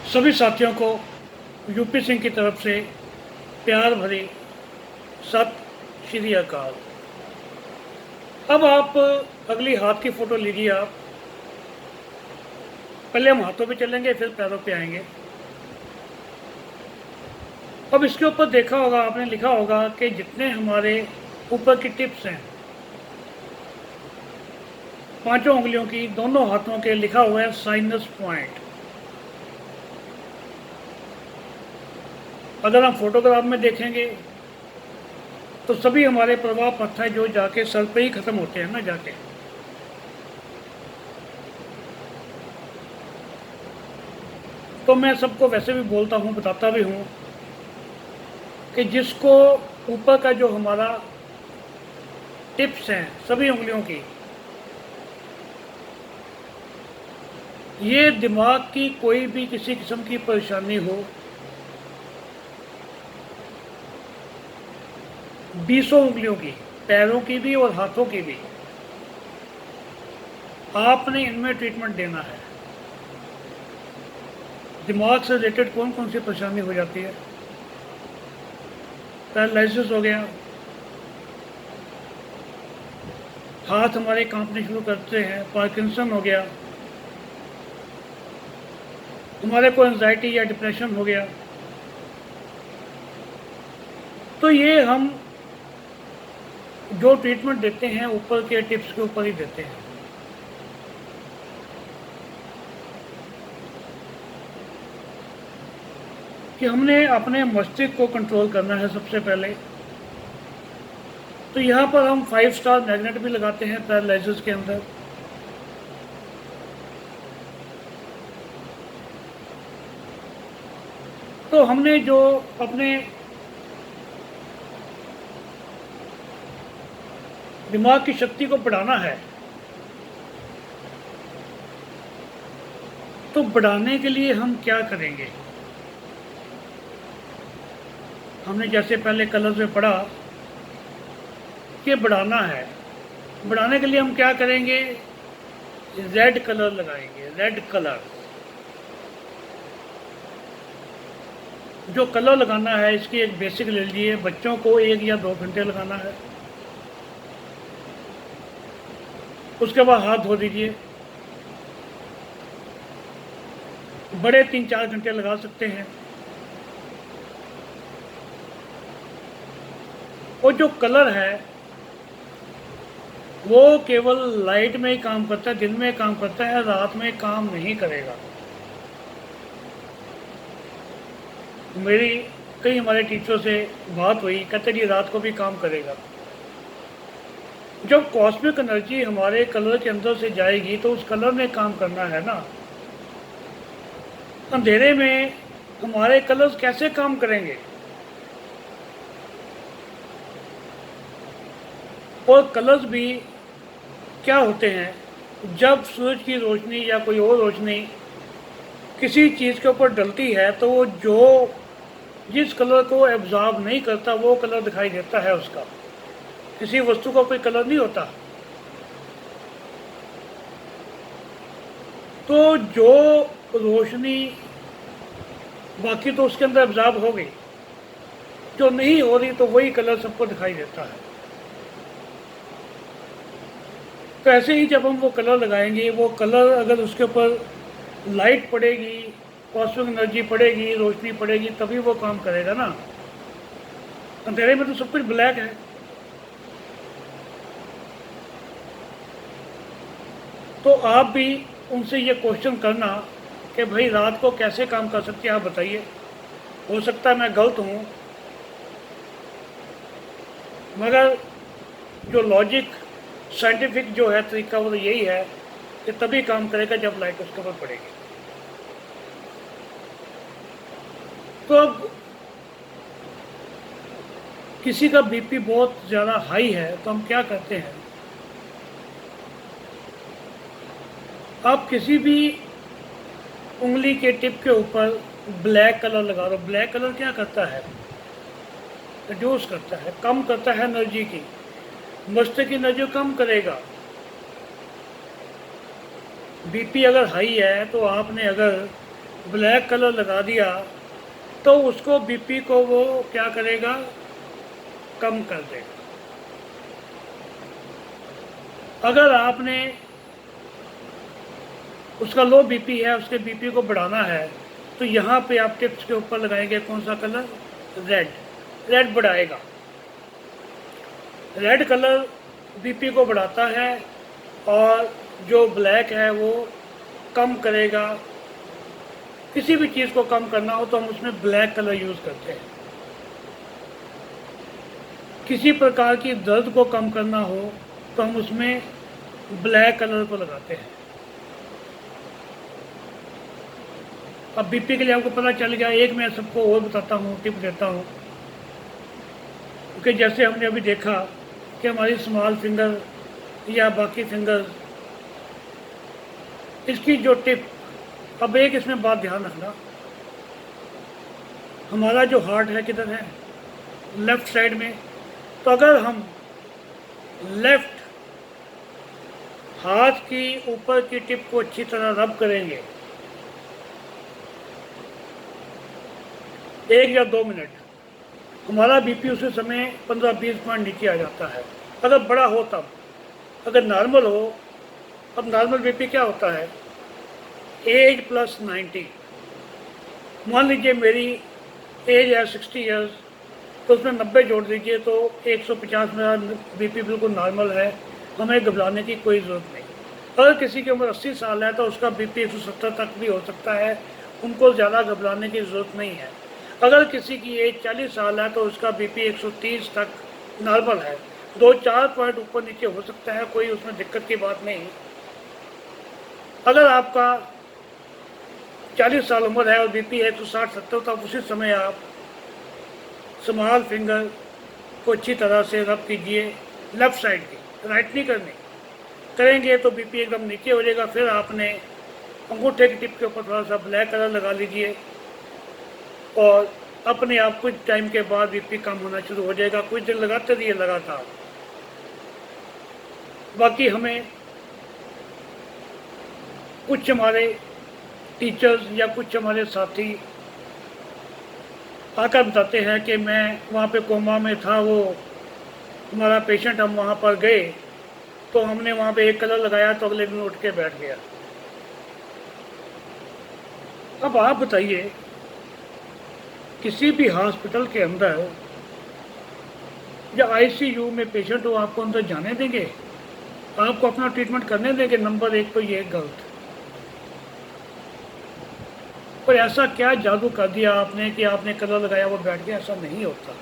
सभी साथियों को यूपी सिंह की तरफ से प्यार भरी सत श्री अकाल। अब आप अगली हाथ की फ़ोटो लीजिए। आप पहले हम हाथों पे चलेंगे, फिर पैरों पे आएंगे। अब इसके ऊपर देखा होगा आपने, लिखा होगा कि जितने हमारे ऊपर की टिप्स हैं, पांचों उंगलियों की, दोनों हाथों के, लिखा हुआ है साइनस पॉइंट। अगर हम फोटोग्राफ में देखेंगे तो सभी हमारे प्रभाव पथ है जो जाके सर पे ही खत्म होते हैं ना जाके। तो मैं सबको वैसे भी बोलता हूँ, बताता भी हूँ कि जिसको ऊपर का जो हमारा टिप्स हैं सभी उंगलियों की, ये दिमाग की कोई भी किसी किस्म की परेशानी हो, 20 उंगलियों की, पैरों की भी और हाथों की भी, आपने इनमें ट्रीटमेंट देना है। दिमाग से रिलेटेड कौन कौन सी परेशानी हो जाती है? पैरालिसिस हो गया, हाथ हमारे कांपने शुरू करते हैं, पार्किंसन हो गया, हमारे को एंजाइटी या डिप्रेशन हो गया, तो ये हम जो ट्रीटमेंट देते हैं ऊपर के टिप्स के ऊपर ही देते हैं। कि हमने अपने मस्तिष्क को कंट्रोल करना है सबसे पहले। तो यहाँ पर हम 5 स्टार मैग्नेट भी लगाते हैं पैरालिसिस के अंदर। तो हमने जो अपने दिमाग की शक्ति को बढ़ाना है, तो बढ़ाने के लिए हम क्या करेंगे? हमने जैसे पहले कलर्स में पढ़ा कि बढ़ाना है, बढ़ाने के लिए हम क्या करेंगे? रेड कलर लगाएंगे। रेड कलर जो कलर लगाना है, इसकी एक बेसिक ले लीजिए। बच्चों को 1 या 2 घंटे लगाना है, उसके बाद हाथ धो दीजिए। बड़े 3-4 घंटे लगा सकते हैं। और जो कलर है वो केवल लाइट में ही काम करता है, दिन में काम करता है, रात में काम नहीं करेगा। मेरी कई हमारे टीचरों से बात हुई, कहते जी रात को भी काम करेगा। जब कॉस्मिक एनर्जी हमारे कलर के अंदर से जाएगी तो उस कलर ने काम करना है ना। अंधेरे में हमारे कलर्स कैसे काम करेंगे? और कलर्स भी क्या होते हैं? जब सूरज की रोशनी या कोई और रोशनी किसी चीज़ के ऊपर डलती है तो वो जो जिस कलर को एब्जॉर्ब नहीं करता वो कलर दिखाई देता है उसका। किसी वस्तु का कोई कलर नहीं होता। तो जो रोशनी बाकी तो उसके अंदर एब्जॉर्ब हो गई, जो नहीं हो रही तो वही कलर सबको दिखाई देता है। तो ऐसे ही जब हम वो कलर लगाएंगे, वो कलर अगर उसके ऊपर लाइट पड़ेगी, कॉस्मिक एनर्जी पड़ेगी, रोशनी पड़ेगी, तभी वो काम करेगा ना। अंधेरे में तो सब कुछ ब्लैक है। तो आप भी उनसे ये क्वेश्चन करना कि भाई रात को कैसे काम कर सकते हैं, आप बताइए। हो सकता है मैं गलत हूँ, मगर जो लॉजिक साइंटिफिक जो है तरीका वो यही है कि तभी काम करेगा जब लाइट उसके ऊपर पड़ेगी। तो अब किसी का बीपी बहुत ज़्यादा हाई है तो हम क्या करते हैं? आप किसी भी उंगली के टिप के ऊपर ब्लैक कलर लगा दो। ब्लैक कलर क्या करता है? रिड्यूस करता है, कम करता है एनर्जी की, मस्तिष्क की एनर्जी कम करेगा। बीपी अगर हाई है तो आपने अगर ब्लैक कलर लगा दिया तो उसको बीपी को वो क्या करेगा, कम कर देगा। अगर आपने उसका लो बीपी है, उसके बीपी को बढ़ाना है, तो यहाँ पे आप टिप्स के ऊपर लगाएंगे कौन सा कलर, रेड। रेड बढ़ाएगा। रेड कलर बीपी को बढ़ाता है और जो ब्लैक है वो कम करेगा। किसी भी चीज़ को कम करना हो तो हम उसमें ब्लैक कलर यूज़ करते हैं। किसी प्रकार की दर्द को कम करना हो तो हम उसमें ब्लैक कलर को लगाते हैं। अब बीपी के लिए आपको पता चल गया। एक मैं सबको और बताता हूँ, टिप देता हूँ, क्योंकि जैसे हमने अभी देखा कि हमारी स्मॉल फिंगर या बाकी फिंगर, इसकी जो टिप, अब एक इसमें बात ध्यान रखना, हमारा जो हार्ट है किधर है, लेफ्ट साइड में। तो अगर हम लेफ्ट हाथ की ऊपर की टिप को अच्छी तरह रब करेंगे 1 या 2 मिनट, हमारा बीपी उसी समय 15-20 पॉइंट नीचे आ जाता है। अगर बड़ा हो तब, अगर नॉर्मल हो, अब नॉर्मल बीपी क्या होता है, एज प्लस 90। मान लीजिए मेरी एज है 60 ईयर्स, तो उसमें 90 जोड़ दीजिए तो 150 मेरा बीपी बिल्कुल नॉर्मल है। हमें घबराने की कोई ज़रूरत नहीं। अगर किसी की उम्र 80 साल है तो उसका बीपी 170 तक भी हो सकता है, उनको ज़्यादा घबराने की ज़रूरत नहीं है। अगर किसी की एज 40 साल है तो उसका बीपी 130 तक नॉर्मल है। 2-4 पॉइंट ऊपर नीचे हो सकता है, कोई उसमें दिक्कत की बात नहीं। अगर आपका 40 साल उम्र है और बीपी 160-70, तो उसी समय आप स्मॉल फिंगर को अच्छी तरह से रब कीजिए लेफ़्ट साइड की, राइट नहीं करनी। करेंगे तो बीपी एकदम नीचे हो जाएगा। फिर आपने अंगूठे की टिप के ऊपर थोड़ा सा ब्लैक कलर लगा लीजिए और अपने आप कुछ टाइम के बाद बीपी कम होना शुरू हो जाएगा। कुछ दिन लगाते रहिए लगातार। बाकी हमें कुछ हमारे टीचर्स या कुछ हमारे साथी आकर बताते हैं कि मैं वहाँ पे कोमा में था, वो हमारा पेशेंट, हम वहाँ पर गए तो हमने वहाँ पे एक कलर लगाया तो अगले दिन उठ के बैठ गया। अब आप बताइए, किसी भी हॉस्पिटल के अंदर या आईसीयू में पेशेंट हो, आपको अंदर जाने देंगे, आपको अपना ट्रीटमेंट करने देंगे? नंबर 1 तो ये गलत। पर ऐसा क्या जादू कर दिया आपने कि आपने कलर लगाया वो बैठ गया? ऐसा नहीं होता।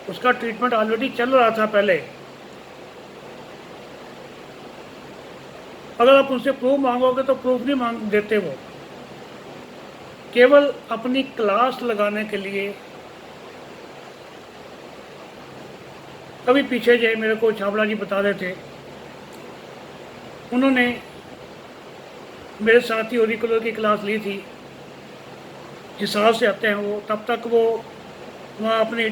उसका ट्रीटमेंट ऑलरेडी चल रहा था पहले। अगर आप उनसे प्रूफ मांगोगे तो प्रूफ नहीं मांग देते वो, केवल अपनी क्लास लगाने के लिए। कभी पीछे जो मेरे को छाबड़ा जी बता रहे थे, उन्होंने मेरे साथ ही ऑरिकुलर की क्लास ली थी। जिस साल से आते हैं वो, तब तक वो वहाँ अपनी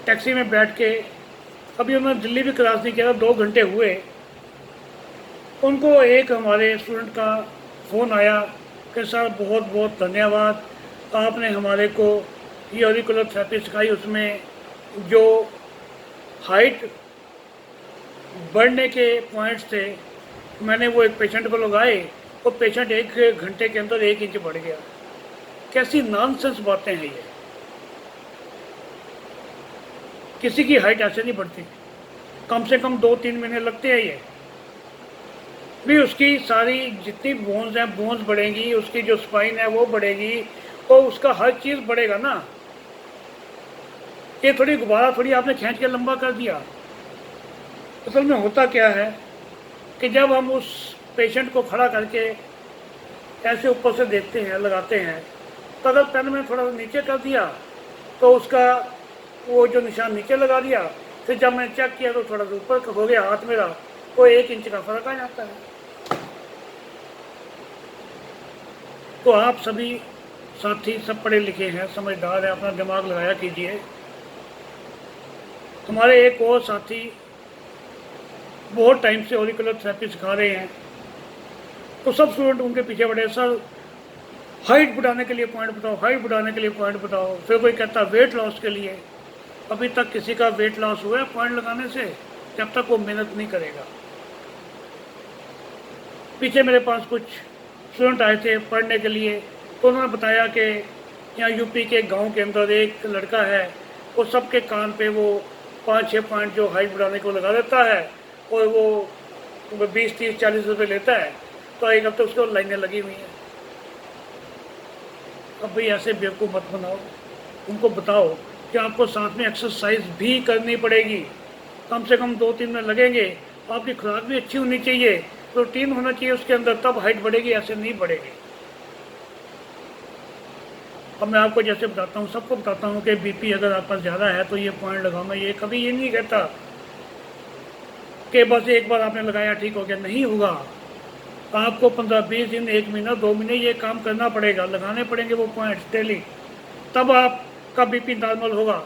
टैक्सी में बैठ के, अभी उन्होंने दिल्ली भी क्लास नहीं किया था, 2 घंटे हुए। उनको एक हमारे स्टूडेंट का फ़ोन आया कि सर बहुत बहुत धन्यवाद, आपने हमारे को ये ऑरिकुलर थेरेपी सिखाई। उसमें जो हाइट बढ़ने के पॉइंट्स थे, मैंने वो एक पेशेंट को लगाए, वो पेशेंट 1 घंटे के अंदर 1 इंच बढ़ गया। कैसी नॉनसेंस बातें हैं ये। किसी की हाइट ऐसे नहीं बढ़ती, कम से कम 2-3 महीने लगते हैं। ये भी उसकी सारी जितनी बोन्स हैं, बोन्स बढ़ेंगी, उसकी जो स्पाइन है वो बढ़ेगी, और उसका हर चीज़ बढ़ेगा ना। ये थोड़ी गुब्बारा थोड़ी आपने खींच के लंबा कर दिया। असल में होता क्या है कि जब हम उस पेशेंट को खड़ा करके ऐसे ऊपर से देखते हैं, लगाते हैं, तो अगर पेन में थोड़ा सा नीचे कर दिया तो उसका वो जो निशान नीचे लगा दिया, फिर जब मैंने चेक किया तो थोड़ा सा ऊपर हो गया हाथ मेरा, तो 1 इंच का फ़र्क आ जाता है। तो आप सभी साथी सब पढ़े लिखे हैं, समझदार हैं, अपना दिमाग लगाया कीजिए। हमारे एक और साथी बहुत टाइम से ऑरिकुलर थेरेपी सिखा रहे हैं, तो सब स्टूडेंट उनके पीछे पड़े, सर हाइट बढ़ाने के लिए पॉइंट बताओ, हाइट बढ़ाने के लिए पॉइंट बताओ। फिर कोई कहता वेट लॉस के लिए। अभी तक किसी का वेट लॉस हुआ है पॉइंट लगाने से? जब तक वो मेहनत नहीं करेगा। पीछे मेरे पास कुछ स्टूडेंट आए थे पढ़ने के लिए, तो उन्होंने बताया कि यहाँ यूपी के गांव के अंदर एक लड़का है, वो सबके कान पे वो 5-6 पॉइंट जो हाइट बढ़ाने को लगा देता है, और वो 20-30-40 रुपये लेता है। तो एक हफ्ते उसको लाइनें लगी हुई हैं। अब भाई ऐसे बेवकूफ़ मत बनाओ, उनको बताओ कि आपको साथ में एक्सरसाइज भी करनी पड़ेगी, कम से कम 2-3 में लगेंगे। आपकी खुराक भी अच्छी होनी चाहिए, प्रोटीन होना चाहिए उसके अंदर, तब हाइट बढ़ेगी, ऐसे नहीं बढ़ेगी। अब मैं आपको जैसे बताता हूँ, सबको बताता हूँ कि बीपी अगर आप पास ज़्यादा है तो ये पॉइंट लगाओ। मैं ये कभी ये नहीं कहता कि बस एक बार आपने लगाया ठीक हो गया, नहीं होगा। आपको 15-20 दिन, 1 महीना, 2 महीने ये काम करना पड़ेगा, लगाने पड़ेंगे वो पॉइंट्स डेली, तब आपका बीपी नॉर्मल होगा।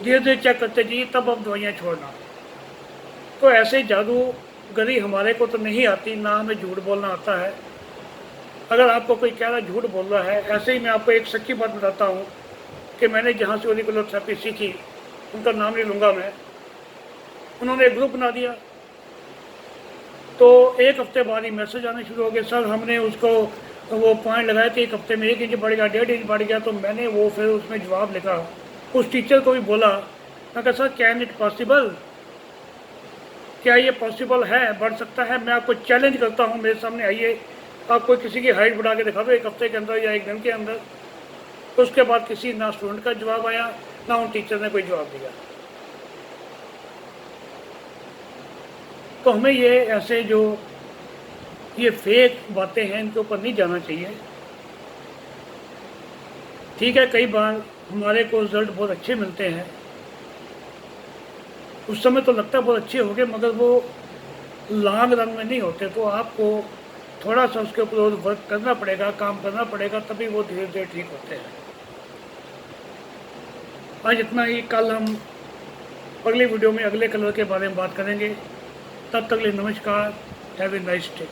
धीरे धीरे चेक करते जाइए, तब आप दवाइयाँ छोड़ना। तो ऐसे जादूगरी हमारे को तो नहीं आती, ना हमें झूठ बोलना आता है। अगर आपको कोई कह रहा झूठ बोल रहा है, ऐसे ही मैं आपको एक सच्ची बात बताता हूँ कि मैंने जहाँ से ऑरिकुलर थेरेपी सीखी, उनका नाम नहीं लूँगा मैं, उन्होंने एक ग्रुप बना दिया। तो एक हफ्ते बाद ही मैसेज आने शुरू हो गए, सर हमने उसको वो पॉइंट लगाए थे, 1 हफ्ते में 1 इंच बढ़ गया, 1.5 इंच बढ़ गया। तो मैंने वो फिर उसमें जवाब लिखा, उस टीचर को भी बोला, मैं कहा सर कैन इट पॉसिबल, क्या ये पॉसिबल है, बढ़ सकता है? मैं आपको चैलेंज करता हूँ, मेरे सामने आइए, आप कोई किसी की हाइट बढ़ा के दिखा दो 1 हफ्ते के अंदर या 1 दिन के अंदर। तो उसके बाद किसी ना स्टूडेंट का जवाब आया, ना उन टीचर ने कोई जवाब दिया। तो हमें ये ऐसे जो ये फेक बातें हैं, इनके ऊपर नहीं जाना चाहिए। ठीक है, कई बार हमारे को रिजल्ट बहुत अच्छे मिलते हैं, उस समय तो लगता है बहुत अच्छे हो गए, मगर वो लॉन्ग रन में नहीं होते। तो आपको थोड़ा सा उसके ऊपर और वर्क करना पड़ेगा, काम करना पड़ेगा, तभी वो धीरे धीरे ठीक होते हैं। आज इतना ही, कल हम अगली वीडियो में अगले कलर के बारे में बात करेंगे। तब तक के लिए नमस्कार, हैव ए नाइस डे।